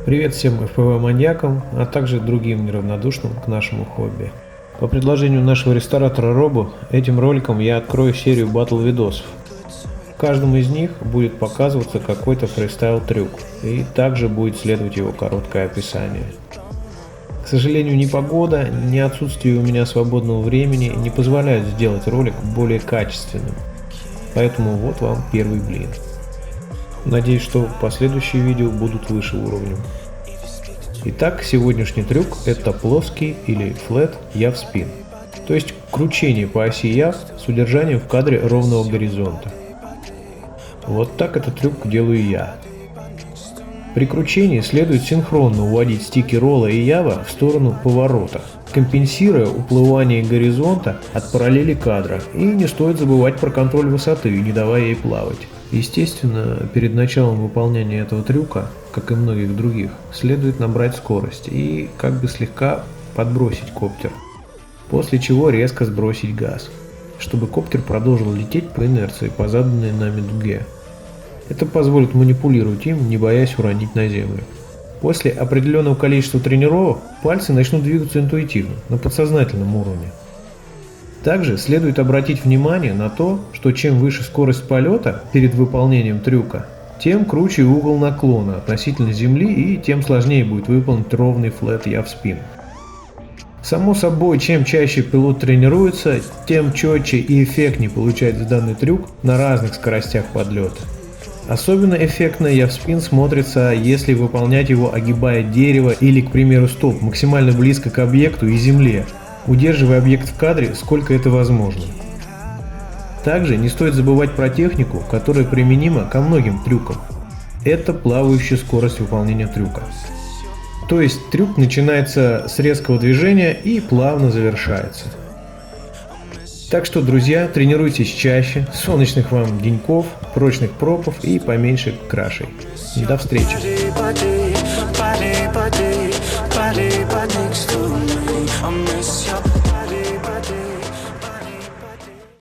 Привет всем FPV-маньякам, а также другим неравнодушным к нашему хобби. По предложению нашего ресторатора Робо, этим роликом я открою серию батл-видосов. В каждом из них будет показываться какой-то фристайл-трюк, и также будет следовать его короткое описание. К сожалению, ни погода, ни отсутствие у меня свободного времени не позволяют сделать ролик более качественным. Поэтому вот вам первый блин. Надеюсь, что последующие видео будут выше уровнем. Итак, сегодняшний трюк – это плоский или flat яв спин, то есть кручение по оси яв с удержанием в кадре ровного горизонта. Вот так этот трюк делаю я. При кручении следует синхронно уводить стики ролла и ява в сторону поворота, компенсируя уплывание горизонта от параллели кадра, и не стоит забывать про контроль высоты, не давая ей плавать. Естественно, перед началом выполнения этого трюка, как и многих других, следует набрать скорость и как бы слегка подбросить коптер, после чего резко сбросить газ, чтобы коптер продолжил лететь по инерции по заданной нами дуге. Это позволит манипулировать им, не боясь уронить на землю. После определенного количества тренировок пальцы начнут двигаться интуитивно, на подсознательном уровне. Также следует обратить внимание на то, что чем выше скорость полета перед выполнением трюка, тем круче угол наклона относительно земли и тем сложнее будет выполнить ровный flat яв спин. Само собой, чем чаще пилот тренируется, тем четче и эффектнее получается данный трюк на разных скоростях подлета. Особенно эффектно яв спин смотрится, если выполнять его огибая дерево или, к примеру, столб максимально близко к объекту и земле, удерживая объект в кадре, сколько это возможно. Также не стоит забывать про технику, которая применима ко многим трюкам. Это плавающая скорость выполнения трюка. То есть трюк начинается с резкого движения и плавно завершается. Так что, друзья, тренируйтесь чаще, солнечных вам деньков, прочных пропов и поменьше крашей. До встречи!